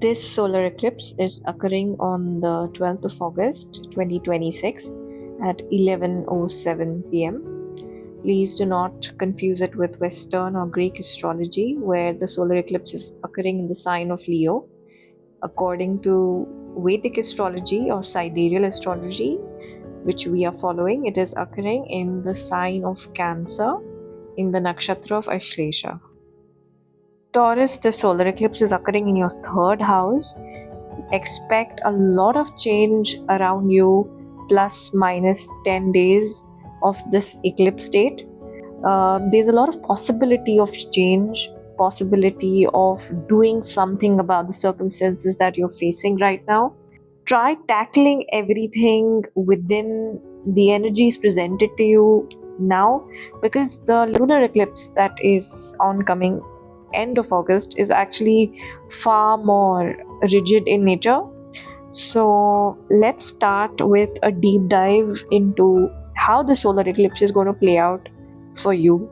This solar eclipse is occurring on the 12th of August 2026 at 11:07 pm. Please do not confuse it with Western or Greek astrology, where the solar eclipse is occurring in the sign of Leo. According to Vedic astrology or sidereal astrology, which we are following, it is occurring in the sign of Cancer in the nakshatra of Ashlesha. Taurus, the solar eclipse is occurring in your third house. Expect a lot of change around you, plus minus 10 days of this eclipse date. There's a lot of possibility of change, possibility of doing something about the circumstances that you're facing right now. Try tackling everything within the energies presented to you now, because the lunar eclipse that is oncoming end of August is actually far more rigid in nature. So let's start with a deep dive into how the solar eclipse is going to play out for you.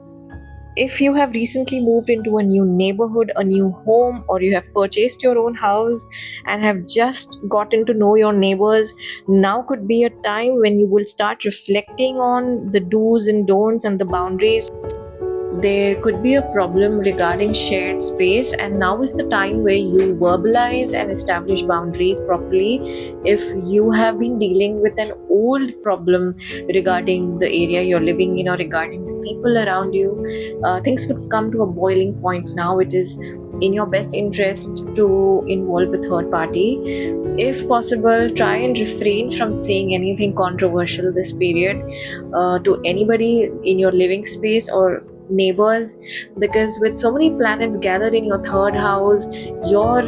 If you have recently moved into a new neighborhood, a new home, or you have purchased your own house and have just gotten to know your neighbors, now could be a time when you will start reflecting on the do's and don'ts and the boundaries. There could be a problem regarding shared space, and now is the time where you verbalize and establish boundaries properly. If you have been dealing with an old problem regarding the area you're living in or regarding the people around you, things could come to a boiling point. Now it is in your best interest to involve a third party. If possible, try and refrain from saying anything controversial this period to anybody in your living space or neighbors, because with so many planets gathered in your third house, your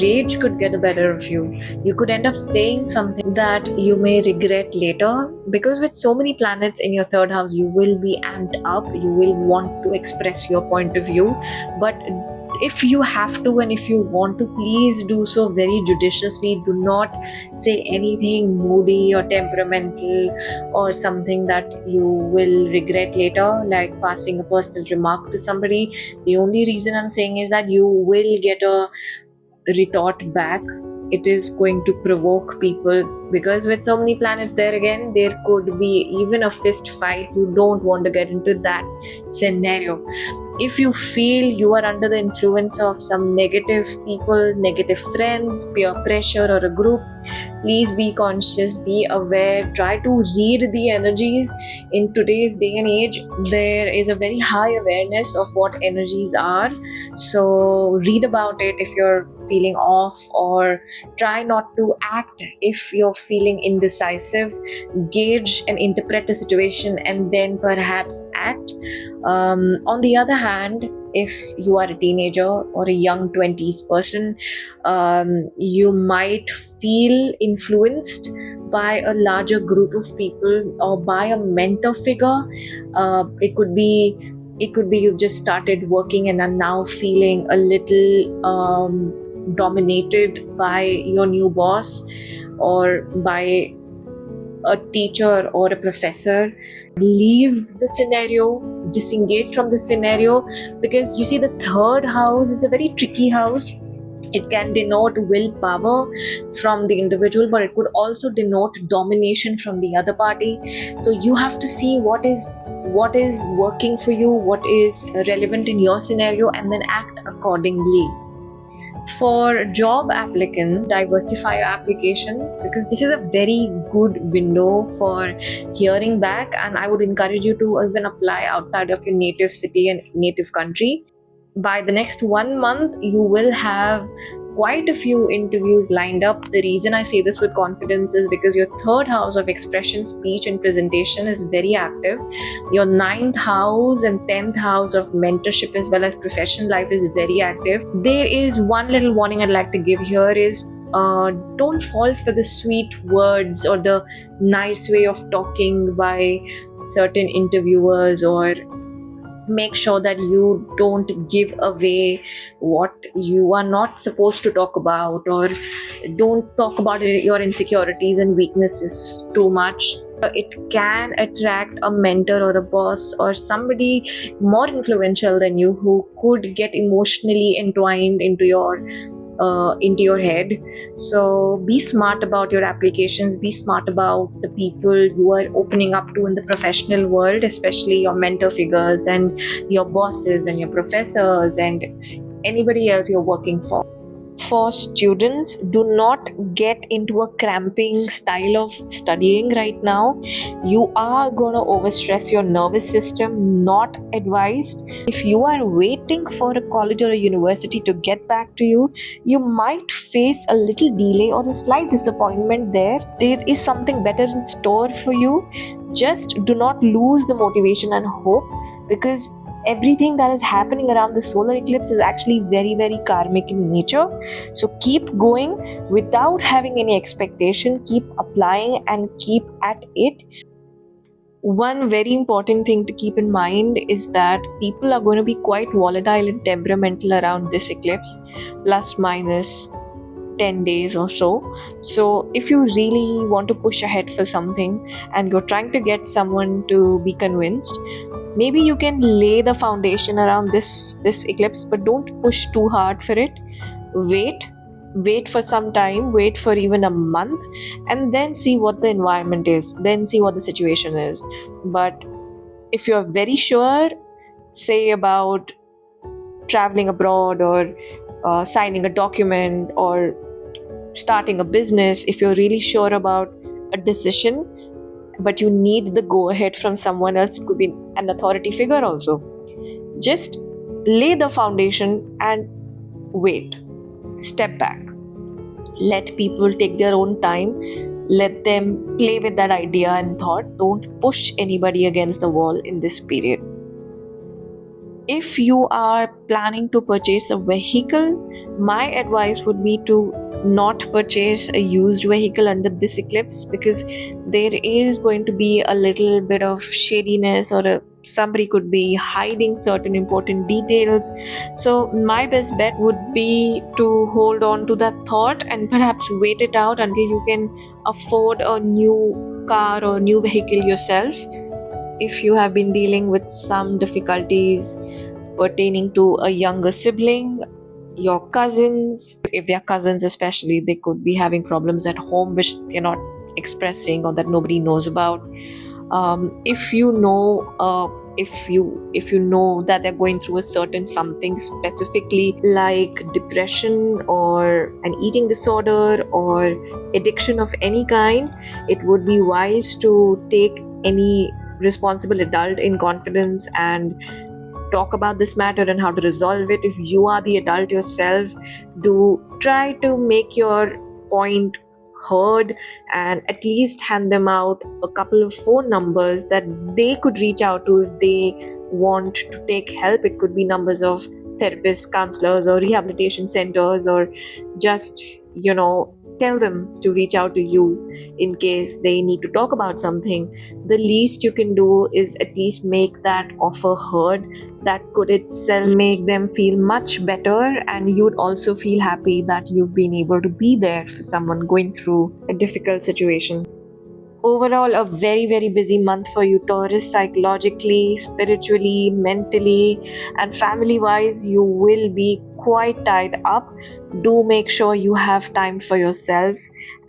rage could get the better of you. You could end up saying something that you may regret later, because with so many planets in your third house, you will be amped up, you will want to express your point of view. But if you have to and if you want to, please do so very judiciously. Do not say anything moody or temperamental or something that you will regret later, like passing a personal remark to somebody. The only reason I'm saying is that you will get a retort back. It is going to provoke people, because with so many planets there, again there could be even a fist fight. You don't want to get into that scenario. If you feel you are under the influence of some negative people, negative friends, peer pressure, or a group, please be conscious, be aware, try to read the energies. In today's day and age, there is a very high awareness of what energies are. So read about it if you're feeling off, or try not to act if you're feeling indecisive. Gauge and interpret the situation and then perhaps act. On the other hand, if you are a teenager or a young 20s person, you might feel influenced by a larger group of people or by a mentor figure. It could be you've just started working and are now feeling a little dominated by your new boss or by a teacher or a professor. Leave the scenario, disengage from the scenario, because you see, the third house is a very tricky house. It can denote willpower from the individual, but it could also denote domination from the other party. So you have to see what is working for you, what is relevant in your scenario, and then act accordingly. For job applicants, diversify your applications, because this is a very good window for hearing back, and I would encourage you to even apply outside of your native city and native country. By the next 1 month, you will have quite a few interviews lined up. The reason I say this with confidence is because your third house of expression, speech, and presentation is very active. Your ninth house and 10th house of mentorship as well as professional life is very active. There is one little warning I'd like to give here is don't fall for the sweet words or the nice way of talking by certain interviewers, or make sure that you don't give away what you are not supposed to talk about, or don't talk about your insecurities and weaknesses too much. It can attract a mentor or a boss or somebody more influential than you, who could get emotionally entwined into your into your head. So be smart about your applications, be smart about the people you are opening up to in the professional world, especially your mentor figures and your bosses and your professors and anybody else you're working for. For students, do not get into a cramping style of studying right now. You are going to overstress your nervous system, not advised. If you are waiting for a college or a university to get back to you, you might face a little delay or a slight disappointment there. There is something better in store for you. Just do not lose the motivation and hope, because everything that is happening around the solar eclipse is actually very, very karmic in nature. So keep going without having any expectation, keep applying and keep at it. One very important thing to keep in mind is that people are going to be quite volatile and temperamental around this eclipse, plus minus 10 days or so. So if you really want to push ahead for something and you're trying to get someone to be convinced, maybe you can lay the foundation around this eclipse, but don't push too hard for it. Wait for some time, wait for even a month, and then see what the environment is, then see what the situation is. But if you're very sure, say about traveling abroad or signing a document or starting a business, if you're really sure about a decision but you need the go ahead from someone else, it could be an authority figure also, just lay the foundation and wait. Step back, let people take their own time, let them play with that idea and thought. Don't push anybody against the wall in this period. If you are planning to purchase a vehicle, my advice would be to not purchase a used vehicle under this eclipse, because there is going to be a little bit of shadiness, or somebody could be hiding certain important details. So my best bet would be to hold on to that thought and perhaps wait it out until you can afford a new car or new vehicle yourself. If you have been dealing with some difficulties pertaining to a younger sibling, your cousins, if they are cousins especially, they could be having problems at home which they're not expressing or that nobody knows about. If you know if you know that they're going through a certain something specifically like depression or an eating disorder or addiction of any kind, it would be wise to take any responsible adult in confidence and talk about this matter and how to resolve it. If you are the adult yourself, do try to make your point heard and at least hand them out a couple of phone numbers that they could reach out to if they want to take help. It could be numbers of therapists, counselors, or rehabilitation centers, or just, tell them to reach out to you in case they need to talk about something. The least you can do is at least make that offer heard. That could itself make them feel much better, and you'd also feel happy that you've been able to be there for someone going through a difficult situation. Overall, a very, very busy month for you, Taurus. Psychologically, spiritually, mentally, and family wise, you will be quite tied up. Do make sure you have time for yourself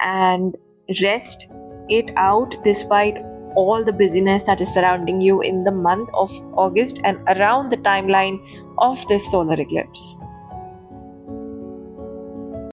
and rest it out despite all the busyness that is surrounding you in the month of August and around the timeline of this solar eclipse.